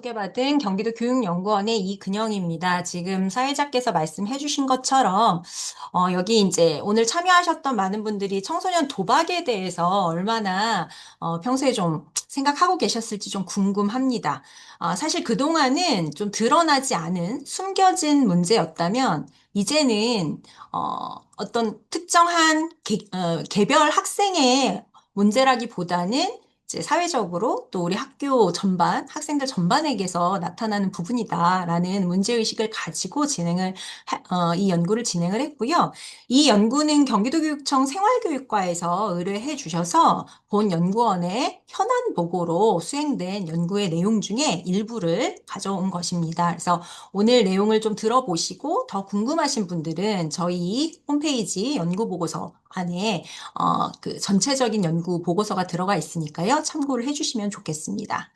소개받은 경기도 교육연구원의 이근영입니다. 지금 사회자께서 말씀해 주신 것처럼, 여기 이제 오늘 참여하셨던 많은 분들이 청소년 도박에 대해서 얼마나, 평소에 좀 생각하고 계셨을지 좀 궁금합니다. 사실 그동안은 좀 드러나지 않은 숨겨진 문제였다면, 이제는, 어떤 특정한 개별 학생의 문제라기보다는 이제 사회적으로 또 우리 학교 전반, 학생들 전반에게서 나타나는 부분이다라는 문제의식을 가지고 이 연구를 진행을 했고요. 이 연구는 경기도교육청 생활교육과에서 의뢰해 주셔서 본 연구원의 현안 보고로 수행된 연구의 내용 중에 일부를 가져온 것입니다. 그래서 오늘 내용을 좀 들어보시고 더 궁금하신 분들은 저희 홈페이지 연구 보고서 안에 그 전체적인 연구 보고서가 들어가 있으니까요. 참고를 해주시면 좋겠습니다.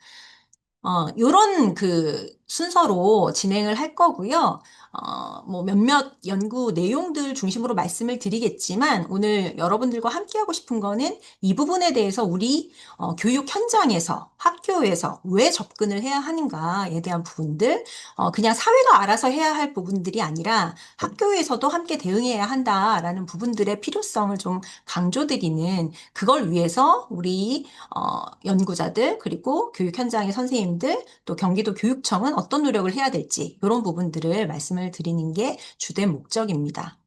요런 그 순서로 진행을 할 거고요. 뭐 몇몇 연구 내용들 중심으로 말씀을 드리겠지만 오늘 여러분들과 함께하고 싶은 거는 이 부분에 대해서 우리 교육 현장에서 학교에서 왜 접근을 해야 하는가에 대한 부분들, 그냥 사회가 알아서 해야 할 부분들이 아니라 학교에서도 함께 대응해야 한다라는 부분들의 필요성을 좀 강조드리는 그걸 위해서 우리 연구자들, 그리고 교육 현장의 선생님들, 또 경기도 교육청은 어떤 노력을 해야 될지, 이런 부분들을 말씀을 드리는 게 주된 목적입니다.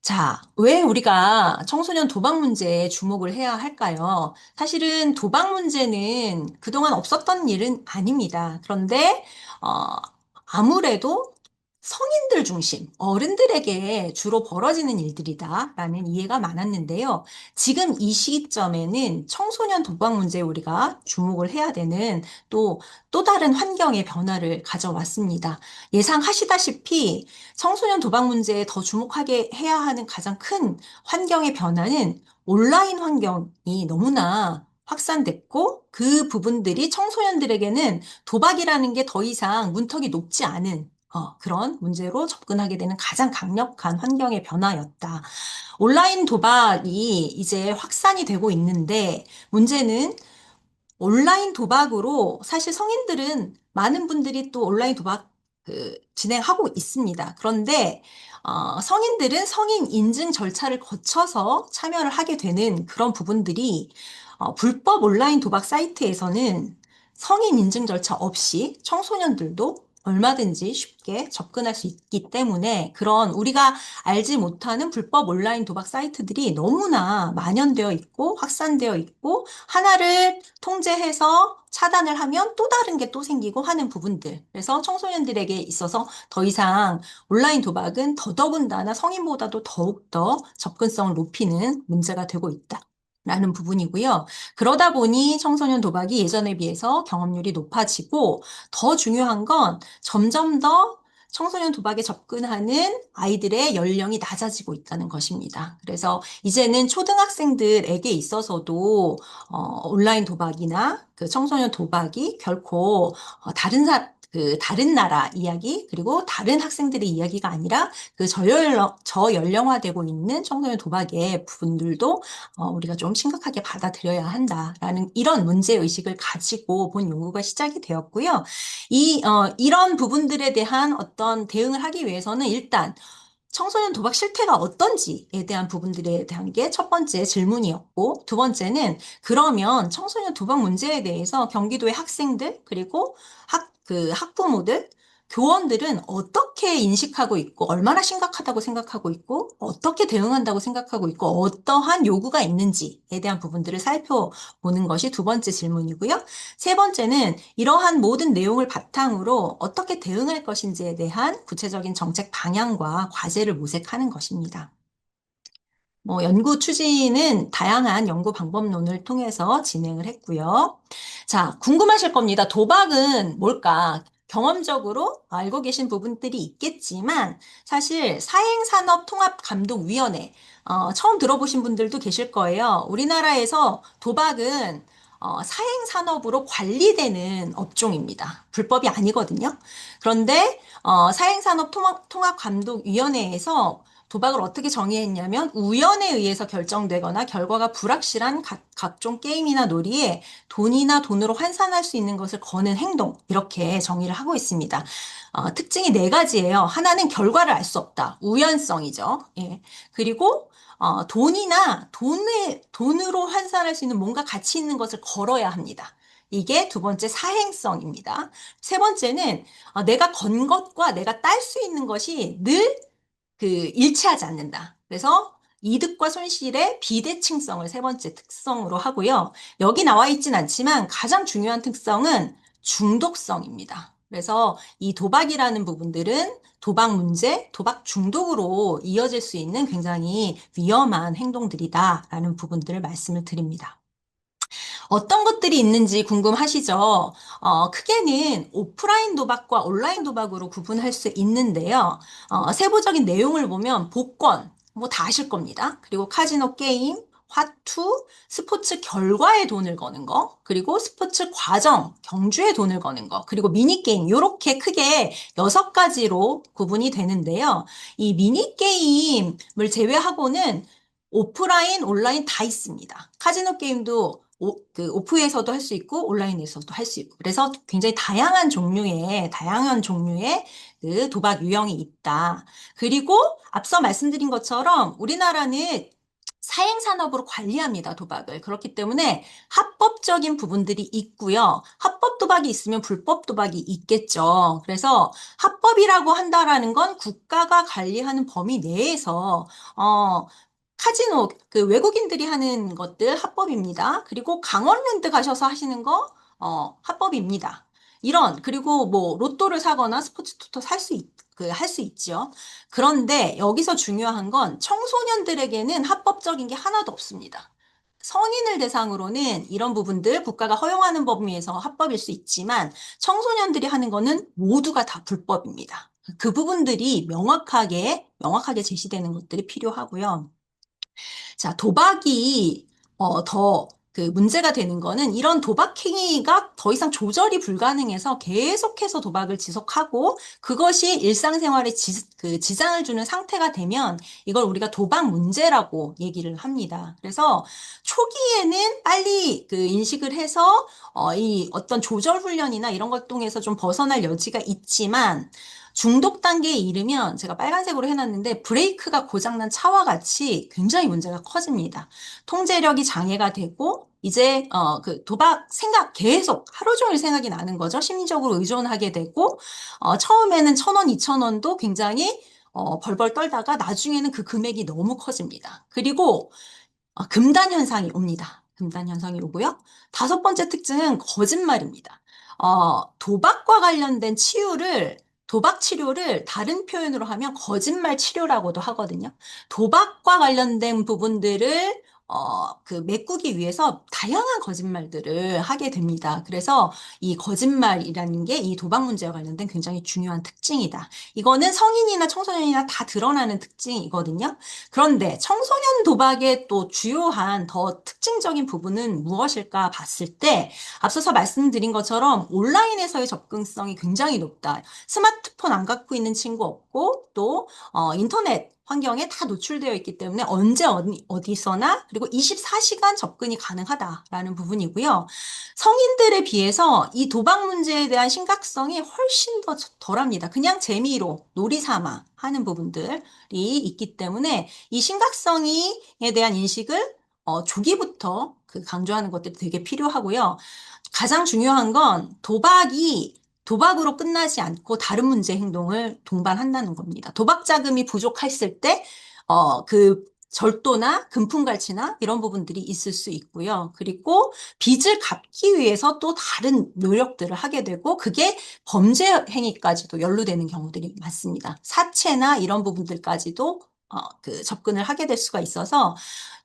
자, 왜 우리가 청소년 도박 문제에 주목을 해야 할까요? 사실은 도박 문제는 그동안 없었던 일은 아닙니다. 그런데, 아무래도 성인들 중심, 어른들에게 주로 벌어지는 일들이다라는 이해가 많았는데요. 지금 이 시점에는 청소년 도박 문제에 우리가 주목을 해야 되는 또 다른 환경의 변화를 가져왔습니다. 예상하시다시피 청소년 도박 문제에 더 주목하게 해야 하는 가장 큰 환경의 변화는 온라인 환경이 너무나 확산됐고 그 부분들이 청소년들에게는 도박이라는 게 더 이상 문턱이 높지 않은 그런 문제로 접근하게 되는 가장 강력한 환경의 변화였다. 온라인 도박이 이제 확산이 되고 있는데 문제는 온라인 도박으로 사실 성인들은 많은 분들이 또 온라인 도박 진행하고 있습니다. 그런데 성인들은 성인 인증 절차를 거쳐서 참여를 하게 되는 그런 부분들이 불법 온라인 도박 사이트에서는 성인 인증 절차 없이 청소년들도 얼마든지 쉽게 접근할 수 있기 때문에 그런 우리가 알지 못하는 불법 온라인 도박 사이트들이 너무나 만연되어 있고 확산되어 있고 하나를 통제해서 차단을 하면 또 다른 게 또 생기고 하는 부분들. 그래서 청소년들에게 있어서 더 이상 온라인 도박은 더더군다나 성인보다도 더욱더 접근성을 높이는 문제가 되고 있다. 라는 부분이고요. 그러다 보니 청소년 도박이 예전에 비해서 경험률이 높아지고 더 중요한 건 점점 더 청소년 도박에 접근하는 아이들의 연령이 낮아지고 있다는 것입니다. 그래서 이제는 초등학생들에게 있어서도 온라인 도박이나 그 청소년 도박이 결코 다른 나라 이야기 그리고 다른 학생들의 이야기가 아니라 그 저연령화되고 있는 청소년 도박의 부분들도 우리가 좀 심각하게 받아들여야 한다라는 이런 문제 의식을 가지고 본 연구가 시작이 되었고요. 이런 부분들에 대한 어떤 대응을 하기 위해서는 일단 청소년 도박 실태가 어떤지에 대한 부분들에 대한 게 첫 번째 질문이었고, 두 번째는 그러면 청소년 도박 문제에 대해서 경기도의 학생들, 그리고 학부모들, 교원들은 어떻게 인식하고 있고, 얼마나 심각하다고 생각하고 있고, 어떻게 대응한다고 생각하고 있고, 어떠한 요구가 있는지에 대한 부분들을 살펴보는 것이 두 번째 질문이고요. 세 번째는 이러한 모든 내용을 바탕으로 어떻게 대응할 것인지에 대한 구체적인 정책 방향과 과제를 모색하는 것입니다. 뭐 연구 추진은 다양한 연구 방법론을 통해서 진행을 했고요. 자, 궁금하실 겁니다. 도박은 뭘까? 경험적으로 알고 계신 부분들이 있겠지만 사실 사행산업통합감독위원회 처음 들어보신 분들도 계실 거예요. 우리나라에서 도박은 사행산업으로 관리되는 업종입니다. 불법이 아니거든요. 그런데 사행산업통합감독위원회에서 도박을 어떻게 정의했냐면 우연에 의해서 결정되거나 결과가 불확실한 각종 게임이나 놀이에 돈이나 돈으로 환산할 수 있는 것을 거는 행동 이렇게 정의를 하고 있습니다. 특징이 네 가지예요. 하나는 결과를 알 수 없다. 우연성이죠. 예. 그리고 돈으로 환산할 수 있는 뭔가 가치 있는 것을 걸어야 합니다. 이게 두 번째 사행성입니다. 세 번째는 내가 건 것과 내가 딸 수 있는 것이 늘 일치하지 않는다. 그래서 이득과 손실의 비대칭성을 세 번째 특성으로 하고요. 여기 나와 있진 않지만 가장 중요한 특성은 중독성입니다. 그래서 이 도박이라는 부분들은 도박 문제, 도박 중독으로 이어질 수 있는 굉장히 위험한 행동들이다라는 부분들을 말씀을 드립니다. 어떤 것들이 있는지 궁금하시죠? 크게는 오프라인 도박과 온라인 도박으로 구분할 수 있는데요. 세부적인 내용을 보면 복권, 뭐 다 아실 겁니다. 그리고 카지노 게임, 화투, 스포츠 결과에 돈을 거는 거, 그리고 스포츠 과정, 경주에 돈을 거는 거, 그리고 미니게임, 요렇게 크게 6가지로 구분이 되는데요. 이 미니게임을 제외하고는 오프라인, 온라인 다 있습니다. 카지노 게임도 오프에서도 할 수 있고 온라인에서도 할 수 있고 그래서 굉장히 다양한 종류의 그 도박 유형이 있다. 그리고 앞서 말씀드린 것처럼 우리나라는 사행산업으로 관리합니다, 도박을. 그렇기 때문에 합법적인 부분들이 있고요. 합법 도박이 있으면 불법 도박이 있겠죠. 그래서 합법이라고 한다라는 건 국가가 관리하는 범위 내에서 카지노, 외국인들이 하는 것들 합법입니다. 그리고 강원랜드 가셔서 하시는 거, 합법입니다. 그리고 뭐, 로또를 사거나 스포츠 토토 할 수 있죠. 그런데 여기서 중요한 건 청소년들에게는 합법적인 게 하나도 없습니다. 성인을 대상으로는 이런 부분들 국가가 허용하는 범위에서 합법일 수 있지만 청소년들이 하는 거는 모두가 다 불법입니다. 그 부분들이 명확하게 제시되는 것들이 필요하고요. 자, 도박이 더 문제가 되는 거는 이런 도박 행위가 더 이상 조절이 불가능해서 계속해서 도박을 지속하고 그것이 일상생활에 지장을 주는 상태가 되면 이걸 우리가 도박 문제라고 얘기를 합니다. 그래서 초기에는 빨리 인식을 해서 이 어떤 조절 훈련이나 이런 것 통해서 좀 벗어날 여지가 있지만 중독 단계에 이르면 제가 빨간색으로 해놨는데 브레이크가 고장난 차와 같이 굉장히 문제가 커집니다. 통제력이 장애가 되고 이제 도박 생각 계속 하루 종일 생각이 나는 거죠. 심리적으로 의존하게 되고 처음에는 1,000원, 2,000원도 굉장히 벌벌 떨다가 나중에는 그 금액이 너무 커집니다. 그리고 금단 현상이 옵니다. 금단 현상이 오고요. 다섯 번째 특징은 거짓말입니다. 도박과 관련된 도박 치료를 다른 표현으로 하면 거짓말 치료라고도 하거든요. 도박과 관련된 부분들을 메꾸기 위해서 다양한 거짓말들을 하게 됩니다. 그래서 이 거짓말이라는 게 이 도박 문제와 관련된 굉장히 중요한 특징이다. 이거는 성인이나 청소년이나 다 드러나는 특징이거든요. 그런데 청소년 도박의 또 주요한 더 특징적인 부분은 무엇일까 봤을 때 앞서서 말씀드린 것처럼 온라인에서의 접근성이 굉장히 높다. 스마트폰 안 갖고 있는 친구 없고 또 인터넷 환경에 다 노출되어 있기 때문에 언제 어디서나 그리고 24시간 접근이 가능하다라는 부분이고요. 성인들에 비해서 이 도박 문제에 대한 심각성이 훨씬 더 덜합니다. 그냥 재미로 놀이 삼아 하는 부분들이 있기 때문에 이 심각성에 대한 인식을 조기부터 강조하는 것들이 되게 필요하고요. 가장 중요한 건 도박으로 끝나지 않고 다른 문제 행동을 동반한다는 겁니다. 도박 자금이 부족했을 때, 절도나 금품갈취나 이런 부분들이 있을 수 있고요. 그리고 빚을 갚기 위해서 또 다른 노력들을 하게 되고, 그게 범죄 행위까지도 연루되는 경우들이 많습니다. 사채나 이런 부분들까지도 접근을 하게 될 수가 있어서,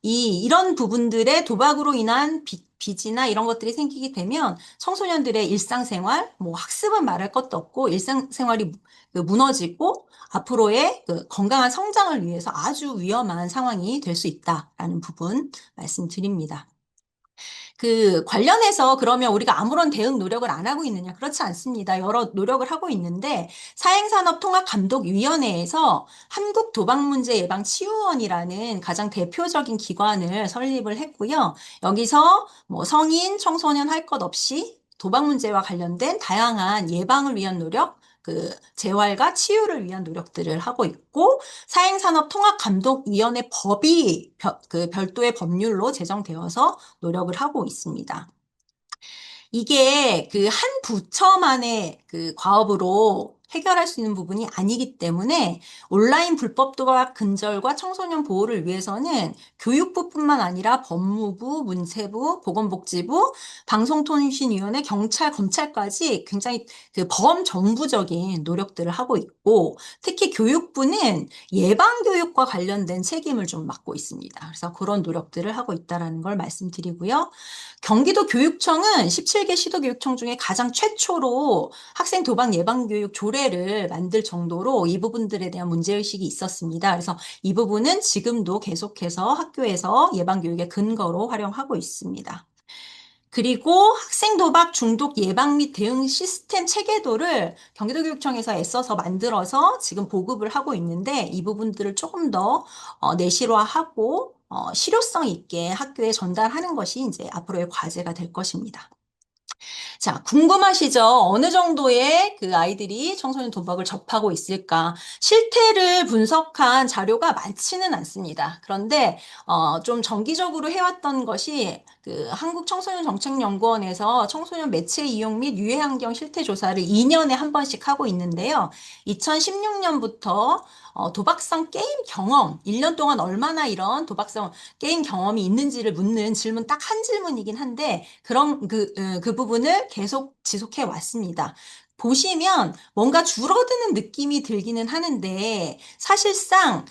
이런 부분들의 도박으로 인한 빚이나 이런 것들이 생기게 되면 청소년들의 일상생활, 뭐 학습은 말할 것도 없고 일상생활이 무너지고 앞으로의 건강한 성장을 위해서 아주 위험한 상황이 될 수 있다라는 부분 말씀드립니다. 관련해서 그러면 우리가 아무런 대응 노력을 안 하고 있느냐? 그렇지 않습니다. 여러 노력을 하고 있는데, 사행산업통합감독위원회에서 한국도박문제예방치유원이라는 가장 대표적인 기관을 설립을 했고요. 여기서 뭐 성인, 청소년 할 것 없이 도박 문제와 관련된 다양한 예방을 위한 노력, 재활과 치유를 위한 노력들을 하고 있고, 사행산업통합감독위원회 법이 별도의 법률로 제정되어서 노력을 하고 있습니다. 이게 한 부처만의 과업으로 해결할 수 있는 부분이 아니기 때문에 온라인 불법 도박 근절과 청소년 보호를 위해서는 교육부뿐만 아니라 법무부, 문체부, 보건복지부, 방송통신위원회, 경찰, 검찰까지 굉장히 범정부적인 노력들을 하고 있고, 특히 교육부는 예방교육과 관련된 책임을 좀 맡고 있습니다. 그래서 그런 노력들을 하고 있다는 걸 말씀드리고요. 경기도 교육청은 17개 시도교육청 중에 가장 최초로 학생 도박 예방교육 조례를 만들 정도로 이 부분들에 대한 문제의식이 있었습니다. 그래서 이 부분은 지금도 계속해서 학교에서 예방교육의 근거로 활용하고 있습니다. 그리고 학생 도박 중독 예방 및 대응 시스템 체계도를 경기도교육청에서 애써서 만들어서 지금 보급을 하고 있는데 이 부분들을 조금 더 내실화하고 실효성 있게 학교에 전달하는 것이 이제 앞으로의 과제가 될 것입니다. 자, 궁금하시죠? 어느 정도의 아이들이 청소년 도박을 접하고 있을까? 실태를 분석한 자료가 많지는 않습니다. 그런데, 좀 정기적으로 해왔던 것이 한국청소년정책연구원에서 청소년 매체 이용 및 유해 환경 실태 조사를 2년에 한 번씩 하고 있는데요. 2016년부터 도박성 게임 경험, 1년 동안 얼마나 이런 도박성 게임 경험이 있는지를 묻는 질문 딱 한 질문이긴 한데, 그 부분을 계속 지속해 왔습니다. 보시면 뭔가 줄어드는 느낌이 들기는 하는데, 사실상,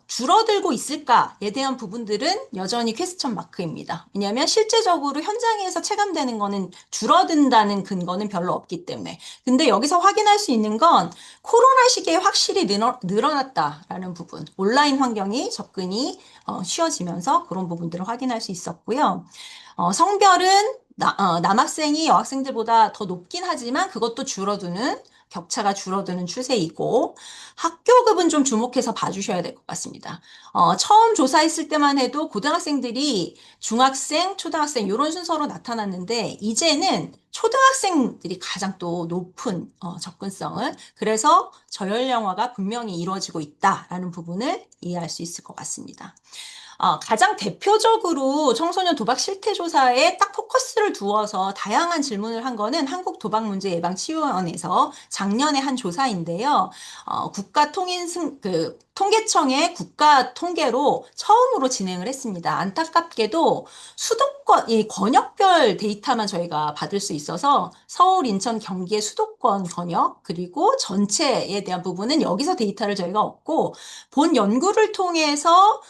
줄어들고 있을까에 대한 부분들은 여전히 퀘스천 마크입니다. 왜냐하면 실제적으로 현장에서 체감되는 거는 줄어든다는 근거는 별로 없기 때문에. 근데 여기서 확인할 수 있는 건 코로나 시기에 확실히 늘어났다라는 부분, 온라인 환경이 접근이 쉬워지면서 그런 부분들을 확인할 수 있었고요. 성별은 남학생이 여학생들보다 더 높긴 하지만 그것도 격차가 줄어드는 추세이고 학교급은 좀 주목해서 봐주셔야 될 것 같습니다. 처음 조사했을 때만 해도 고등학생들이 중학생, 초등학생 이런 순서로 나타났는데 이제는 초등학생들이 가장 또 높은 접근성을 그래서 저연령화가 분명히 이루어지고 있다라는 부분을 이해할 수 있을 것 같습니다. 가장 대표적으로 청소년 도박 실태 조사에 딱 포커스를 두어서 다양한 질문을 한 거는 한국도박문제예방치유원에서 작년에 한 조사인데요. 통계청의 국가 통계로 처음으로 진행을 했습니다. 안타깝게도 이 권역별 데이터만 저희가 받을 수 있어서 서울, 인천, 경기의 수도권 권역 그리고 전체에 대한 부분은 여기서 데이터를 저희가 얻고 본 연구를 통해서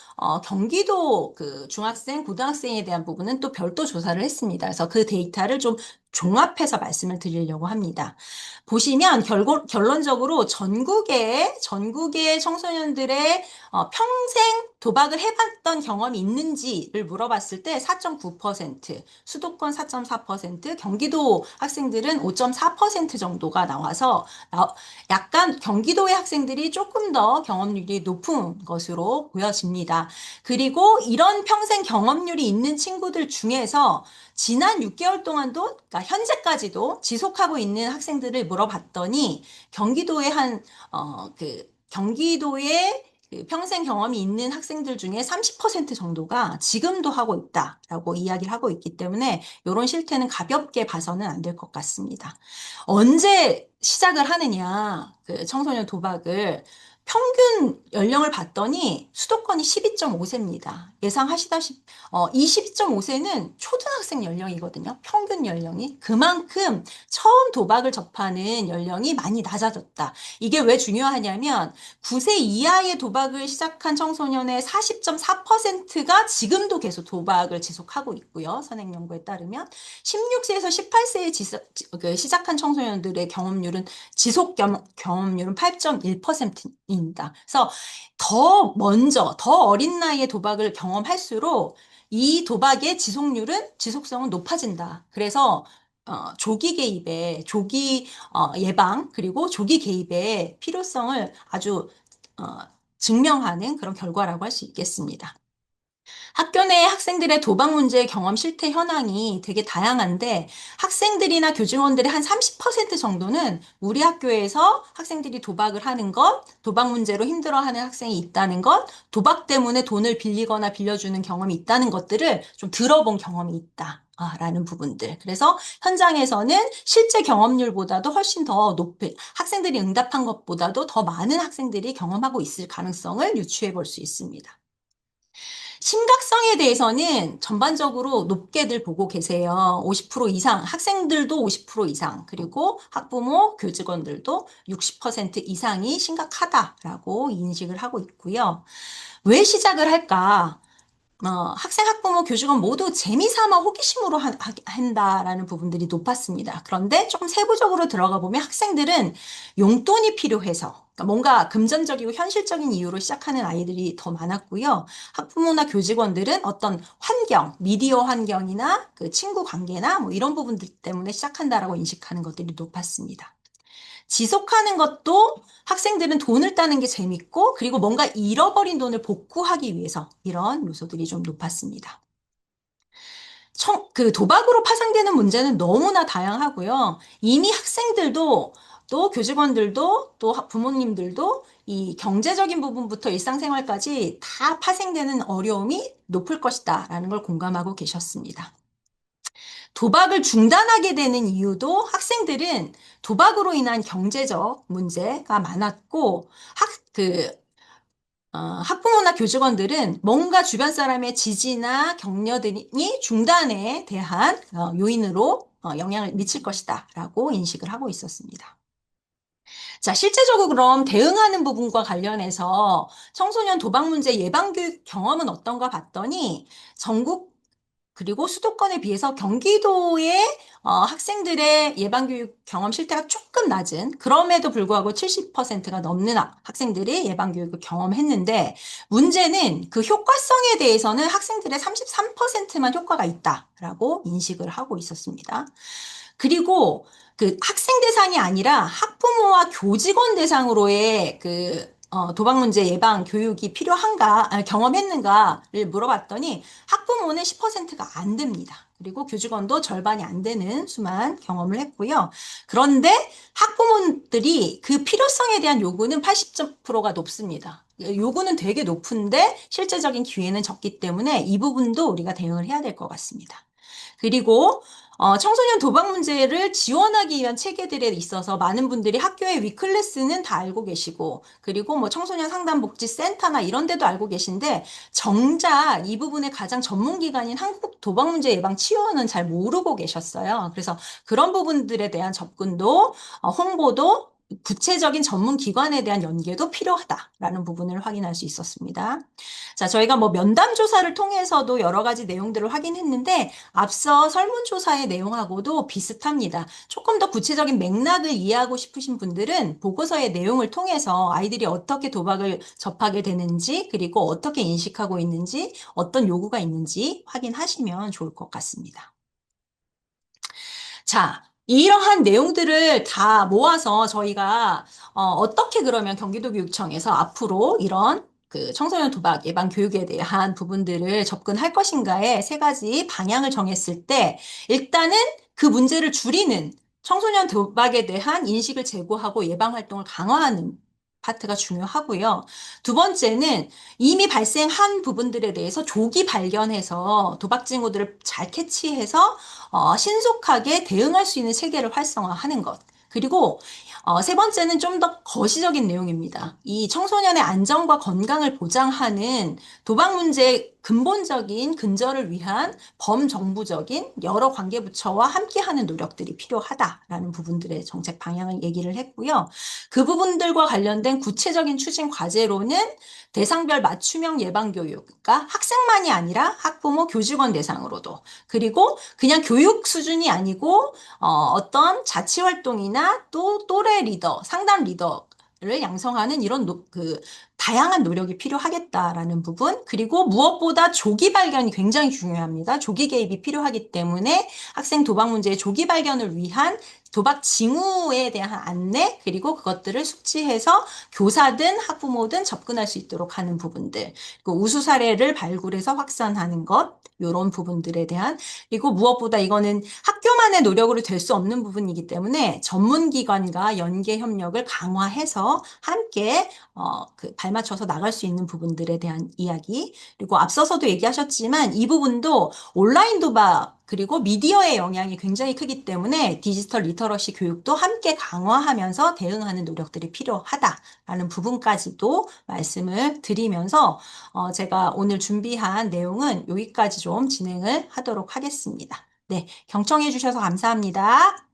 경기도 중학생, 고등학생에 대한 부분은 또 별도 조사를 했습니다. 그래서 그 데이터를 좀 종합해서 말씀을 드리려고 합니다. 보시면 결론적으로 전국의 청소년들의 평생 도박을 해봤던 경험이 있는지를 물어봤을 때 4.9%, 수도권 4.4%, 경기도 학생들은 5.4% 정도가 나와서 약간 경기도의 학생들이 조금 더 경험률이 높은 것으로 보여집니다. 그리고 이런 평생 경험률이 있는 친구들 중에서 지난 6개월 동안도, 그러니까 현재까지도 지속하고 있는 학생들을 물어봤더니 경기도의 평생 경험이 있는 학생들 중에 30% 정도가 지금도 하고 있다라고 이야기를 하고 있기 때문에 이런 실태는 가볍게 봐서는 안 될 것 같습니다. 언제 시작을 하느냐, 청소년 도박을 평균 연령을 봤더니 수도권이 12.5세입니다. 예상하시다시피 이 12.5세는 초등학생 연령이거든요. 평균 연령이. 그만큼 처음 도박을 접하는 연령이 많이 낮아졌다. 이게 왜 중요하냐면 9세 이하의 도박을 시작한 청소년의 40.4%가 지금도 계속 도박을 지속하고 있고요. 선행 연구에 따르면 16세에서 18세에 시작한 청소년들의 경험률은 지속 경험률은 8.1%입니다. 보인다. 그래서 더 먼저, 더 어린 나이에 도박을 경험할수록 이 도박의 지속성은 높아진다. 그래서 조기 개입에, 예방, 그리고 조기 개입의 필요성을 아주 어, 증명하는 그런 결과라고 할 수 있겠습니다. 학교 내 학생들의 도박 문제 경험 실태 현황이 되게 다양한데 학생들이나 교직원들의 한 30% 정도는 우리 학교에서 학생들이 도박을 하는 것, 도박 문제로 힘들어하는 학생이 있다는 것, 도박 때문에 돈을 빌리거나 빌려주는 경험이 있다는 것들을 좀 들어본 경험이 있다. 라는 부분들. 그래서 현장에서는 실제 경험률보다도 훨씬 더 높은, 학생들이 응답한 것보다도 더 많은 학생들이 경험하고 있을 가능성을 유추해 볼 수 있습니다. 심각성에 대해서는 전반적으로 높게들 보고 계세요. 50% 이상, 학생들도 50% 이상, 그리고 학부모, 교직원들도 60% 이상이 심각하다라고 인식을 하고 있고요. 왜 시작을 할까? 학생, 학부모, 교직원 모두 재미삼아 호기심으로 한다라는 부분들이 높았습니다. 그런데 조금 세부적으로 들어가 보면 학생들은 용돈이 필요해서 그러니까 뭔가 금전적이고 현실적인 이유로 시작하는 아이들이 더 많았고요. 학부모나 교직원들은 어떤 환경, 미디어 환경이나 그 친구 관계나 뭐 이런 부분들 때문에 시작한다라고 인식하는 것들이 높았습니다. 지속하는 것도 학생들은 돈을 따는 게 재밌고, 그리고 뭔가 잃어버린 돈을 복구하기 위해서 이런 요소들이 좀 높았습니다. 그 도박으로 파생되는 문제는 너무나 다양하고요. 이미 학생들도 또 교직원들도 또 부모님들도 이 경제적인 부분부터 일상생활까지 다 파생되는 어려움이 높을 것이다라는 걸 공감하고 계셨습니다. 도박을 중단하게 되는 이유도 학생들은 도박으로 인한 경제적 문제가 많았고, 학부모나 교직원들은 뭔가 주변 사람의 지지나 격려들이 중단에 대한 요인으로 영향을 미칠 것이다 라고 인식을 하고 있었습니다. 자, 실제적으로 그럼 대응하는 부분과 관련해서 청소년 도박 문제 예방교육 경험은 어떤가 봤더니 전국 그리고 수도권에 비해서 경기도의 학생들의 예방교육 경험 실태가 조금 낮은, 그럼에도 불구하고 70%가 넘는 학생들이 예방교육을 경험했는데, 문제는 그 효과성에 대해서는 학생들의 33%만 효과가 있다라고 인식을 하고 있었습니다. 그리고 그 학생 대상이 아니라 학부모와 교직원 대상으로의 도박 문제 예방 교육이 필요한가, 경험했는가를 물어봤더니 학부모는 10%가 안 됩니다. 그리고 교직원도 절반이 안 되는 수만 경험을 했고요. 그런데 학부모들이 그 필요성에 대한 요구는 80%가 높습니다. 요구는 되게 높은데 실제적인 기회는 적기 때문에 이 부분도 우리가 대응을 해야 될 것 같습니다. 그리고 청소년 도박 문제를 지원하기 위한 체계들에 있어서 많은 분들이 학교의 위클래스는 다 알고 계시고, 그리고 뭐 청소년 상담복지센터나 이런 데도 알고 계신데, 정작 이 부분의 가장 전문 기관인 한국 도박 문제 예방 치유원은 잘 모르고 계셨어요. 그래서 그런 부분들에 대한 접근도, 홍보도, 구체적인 전문 기관에 대한 연계도 필요하다라는 부분을 확인할 수 있었습니다. 자, 저희가 뭐 면담 조사를 통해서도 여러 가지 내용들을 확인했는데, 앞서 설문조사의 내용하고도 비슷합니다. 조금 더 구체적인 맥락을 이해하고 싶으신 분들은 보고서의 내용을 통해서 아이들이 어떻게 도박을 접하게 되는지, 그리고 어떻게 인식하고 있는지, 어떤 요구가 있는지 확인하시면 좋을 것 같습니다. 자, 이러한 내용들을 다 모아서 저희가 어떻게 그러면 경기도교육청에서 앞으로 이런 그 청소년 도박 예방 교육에 대한 부분들을 접근할 것인가에 세 가지 방향을 정했을 때 일단은 그 문제를 줄이는 청소년 도박에 대한 인식을 제고하고 예방 활동을 강화하는 파트가 중요하고요. 두 번째는 이미 발생한 부분들에 대해서 조기 발견해서 도박 징후들을 잘 캐치해서 신속하게 대응할 수 있는 체계를 활성화하는 것. 그리고 세 번째는 좀 더 거시적인 내용입니다. 이 청소년의 안전과 건강을 보장하는 도박 문제의 근본적인 근절을 위한 범정부적인 여러 관계부처와 함께하는 노력들이 필요하다라는 부분들의 정책 방향을 얘기를 했고요. 그 부분들과 관련된 구체적인 추진 과제로는 대상별 맞춤형 예방교육, 그러니까 학생만이 아니라 학부모, 교직원 대상으로도, 그리고 그냥 교육 수준이 아니고 어떤 자치활동이나 또 또래 리더, 상담 리더 를 양성하는 이런 다양한 노력이 필요하겠다라는 부분, 그리고 무엇보다 조기 발견이 굉장히 중요합니다. 조기 개입이 필요하기 때문에 학생 도박 문제의 조기 발견을 위한 도박 징후에 대한 안내, 그리고 그것들을 숙지해서 교사든 학부모든 접근할 수 있도록 하는 부분들, 그 우수 사례를 발굴해서 확산하는 것, 이런 부분들에 대한, 그리고 무엇보다 이거는 학교만의 노력으로 될 수 없는 부분이기 때문에 전문기관과 연계 협력을 강화해서 함께 발맞춰서 나갈 수 있는 부분들에 대한 이야기, 그리고 앞서서도 얘기하셨지만 이 부분도 온라인 도박 그리고 미디어의 영향이 굉장히 크기 때문에 디지털 리터러시 교육도 함께 강화하면서 대응하는 노력들이 필요하다라는 부분까지도 말씀을 드리면서 제가 오늘 준비한 내용은 여기까지 좀 진행을 하도록 하겠습니다. 네, 경청해 주셔서 감사합니다.